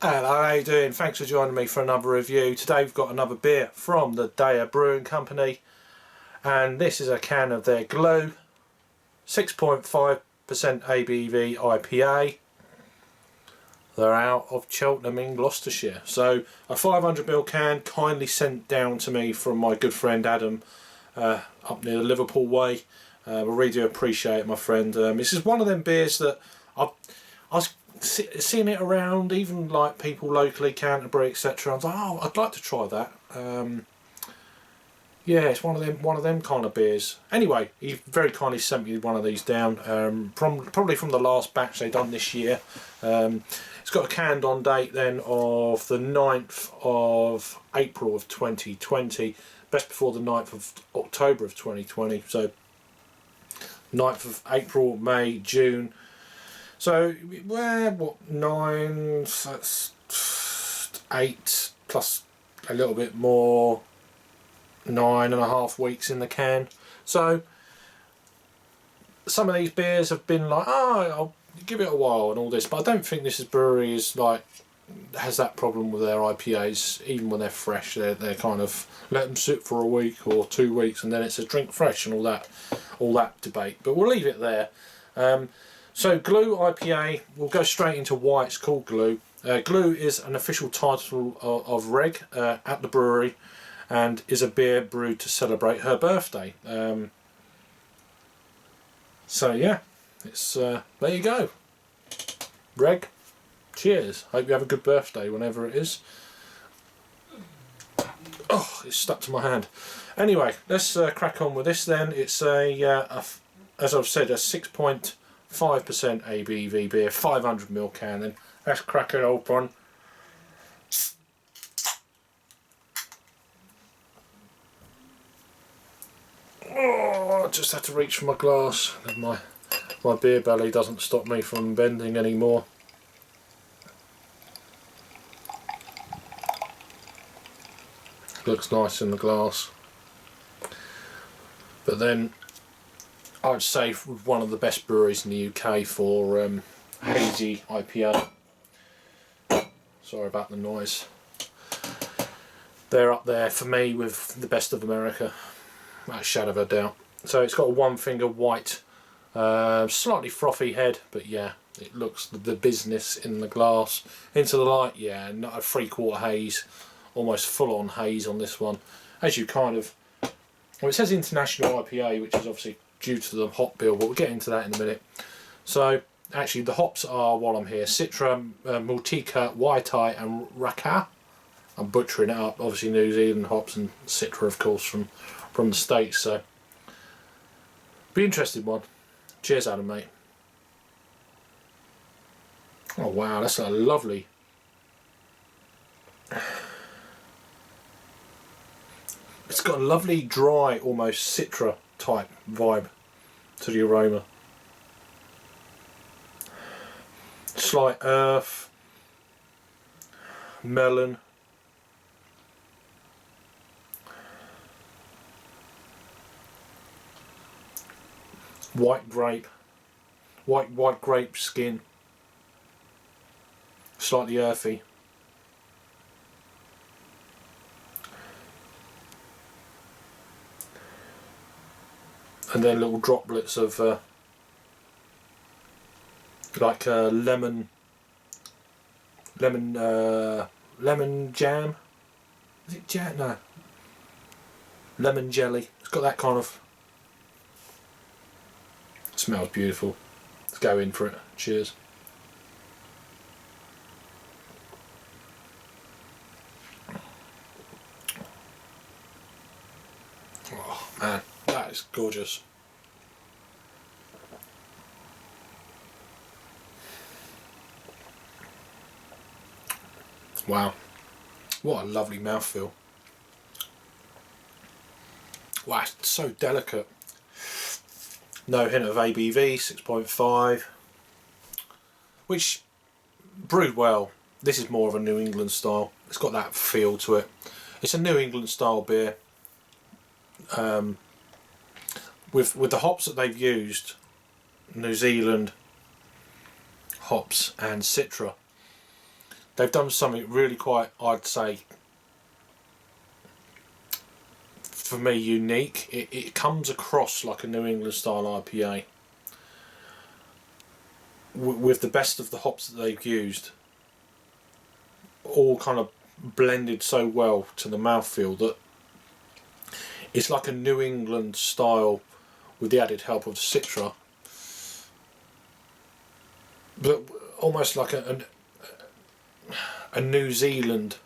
Hello, how you doing? Thanks for joining me for another review. Today we've got another beer from the DEYA Brewing Company, and this is a can of their Glue 6.5% ABV IPA. They're out of Cheltenham in Gloucestershire. So a 500ml can kindly sent down to me from my good friend Adam up near the Liverpool way. I really do appreciate it, my friend. This is one of them beers that I was seeing it around, even like people locally, Canterbury, etc. I was like, oh, I'd like to try that. Yeah, it's one of them kind of beers. Anyway, he very kindly sent me one of these down probably from the last batch they done this year. It's got a canned on date then of the 9th of April of 2020, best before the 9th of October of 2020. So 9th of April, May, June. So we're what, 9, so that's 8 plus a little bit more, 9.5 weeks in the can. So some of these beers have been like, oh, I'll give it a while and all this, but I don't think this brewery is like has that problem with their IPAs. Even when they're fresh, they're kind of let them sit for a week or 2 weeks and then it's a drink fresh and all that debate. But we'll leave it there. So Glue IPA, we'll go straight into why it's called Glue. Glue is an official title of Reg at the brewery, and is a beer brewed to celebrate her birthday. So yeah, it's there you go. Reg, cheers. Hope you have a good birthday whenever it is. Oh, it's stuck to my hand. Anyway, let's crack on with this then. It's as I've said, a 6.5% ABV beer, 500ml can. Then let's crack it open. Oh, I just had to reach for my glass. My beer belly doesn't stop me from bending anymore. Looks nice in the glass. But then I'd say one of the best breweries in the UK for hazy IPA. Sorry about the noise. They're up there for me with the best of America, without a shadow of a doubt. So it's got a one finger white, slightly frothy head, but yeah, it looks the business in the glass. Into the light, yeah, not a 3/4 haze, almost full on haze on this one. As you kind of, well, it says International IPA, which is obviously due to the hop bill, but we'll get into that in a minute. So actually the hops are, while I'm here, Citra, Motueka, Wai-Iti and Rakau. I'm butchering it up, obviously New Zealand hops, and Citra of course from the States, so be interesting one. Cheers Adam, mate. Oh wow, that's a lovely, it's got a lovely dry, almost Citra type vibe to the aroma. Slight earth, melon, white grape, white grape skin, slightly earthy. And then little droplets of like lemon jam. Is it jam? No. Lemon jelly. It's got that kind of. Smells beautiful. Let's go in for it. Cheers. Oh man, that is gorgeous. Wow, what a lovely mouthfeel. Wow, it's so delicate. No hint of ABV, 6.5, which brewed well. This is more of a New England style. It's got that feel to it. It's a New England style beer. With the hops that they've used, New Zealand hops and Citra, they've done something really quite, I'd say, for me, unique. It comes across like a New England style IPA with the best of the hops that they've used, all kind of blended so well to the mouthfeel that it's like a New England style with the added help of the Citra, but almost like a New Zealand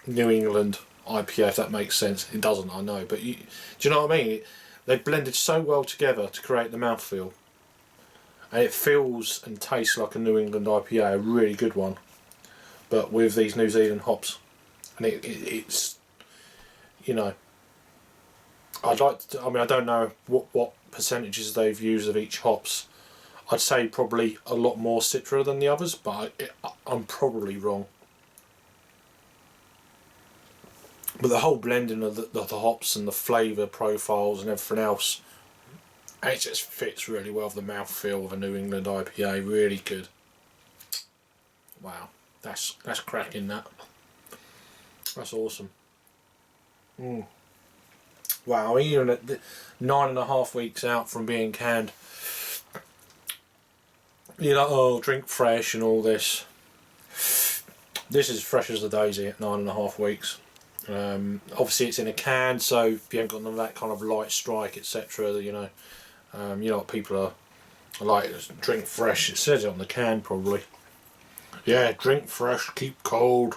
New England IPA, if that makes sense. It doesn't, I know, but do you know what I mean? They blended so well together to create the mouthfeel, and it feels and tastes like a New England IPA, a really good one, but with these New Zealand hops. And it's, you know, I'd like to, I mean, I don't know what percentages they've used of each hops. I'd say probably a lot more Citra than the others, but I'm probably wrong. But the whole blending of the hops and the flavour profiles and everything else, it just fits really well with the mouthfeel of a New England IPA. Really good. Wow, that's cracking. That's awesome. Wow, even at 9.5 weeks out from being canned, you're like, oh, drink fresh and all this. This is fresh as the daisy at 9.5 weeks. Obviously it's in a can, so if you haven't got none of that kind of light strike, etc., you know what people are like, drink fresh. It says it on the can probably. Yeah, drink fresh, keep cold,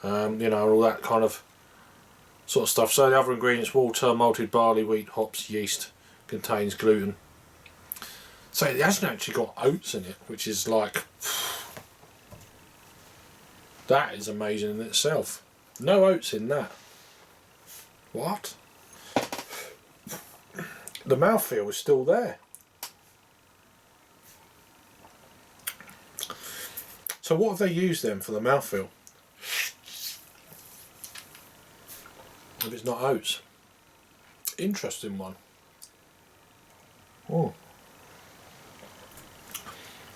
you know, all that kind of sort of stuff. So the other ingredients: water, malted barley, wheat, hops, yeast, contains gluten. So it hasn't actually got oats in it, which is like, that is amazing in itself. No oats in that. What? The mouthfeel is still there. So what have they used then for the mouthfeel? If it's not oats. Interesting one. Oh.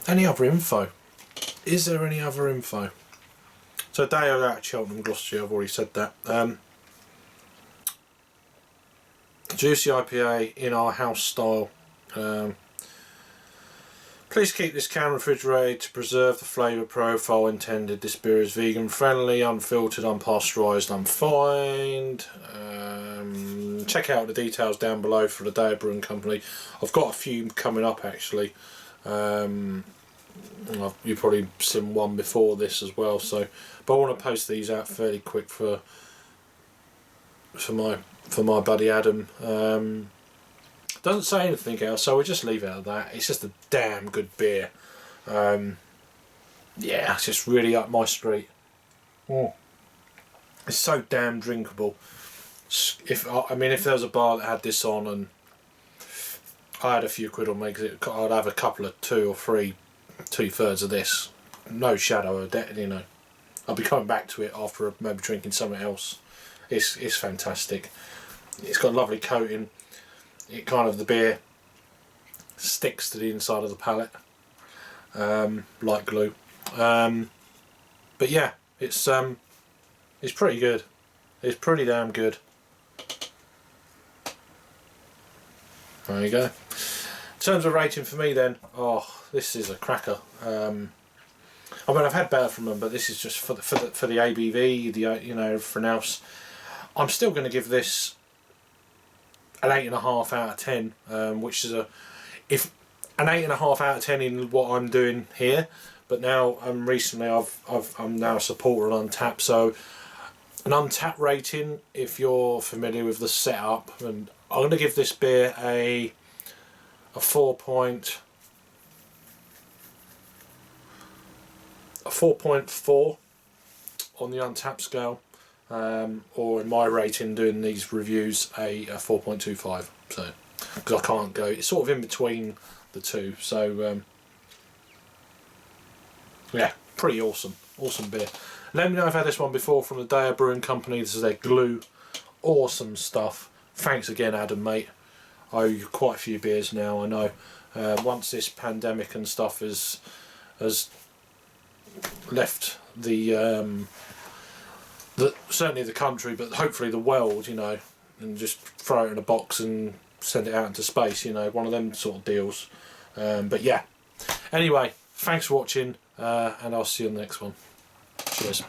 Any other info? Is there any other info? So DEYA out of Cheltenham, Gloucestershire, I've already said that. Juicy IPA in our house style. Please keep this can refrigerated to preserve the flavour profile intended. This beer is vegan friendly, unfiltered, unpasteurised, unfined. Check out the details down below for the DEYA Brewing Company. I've got a few coming up actually. You've probably seen one before this as well, so but I want to post these out fairly quick for my buddy Adam. Doesn't say anything else, so we'll just leave it at that. It's just a damn good beer. Yeah, it's just really up my street. It's so damn drinkable. If there was a bar that had this on and I had a few quid on me, I'd have a couple of 2 or 3 2/3 of this. No shadow of doubt, you know. I'll be coming back to it after maybe drinking something else. It's fantastic. It's got a lovely coating. It kind of, the beer sticks to the inside of the palate like glue. But yeah, it's pretty good. It's pretty damn good. There you go. In terms of rating for me then, oh, this is a cracker. I mean, I've had better from them, but this is just for the ABV, you know, everything else. I'm still going to give this an 8.5 out of 10, which is an 8.5 out of 10 in what I'm doing here. But now recently I'm now a supporter on Untappd, so an Untappd rating, if you're familiar with the setup, and I'm going to give this beer a 4.4 on the Untappd scale, or in my rating doing these reviews a 4.25. So because I can't go, it's sort of in between the two. So yeah, pretty awesome beer. Let me know if I've had this one before from the DEYA Brewing Company. This is their glue. Awesome stuff. Thanks again, Adam, mate. I owe you quite a few beers now, I know. Once this pandemic and stuff has left certainly the country, but hopefully the world, you know, and just throw it in a box and send it out into space, you know, one of them sort of deals. But yeah, anyway, thanks for watching, and I'll see you on the next one. Cheers.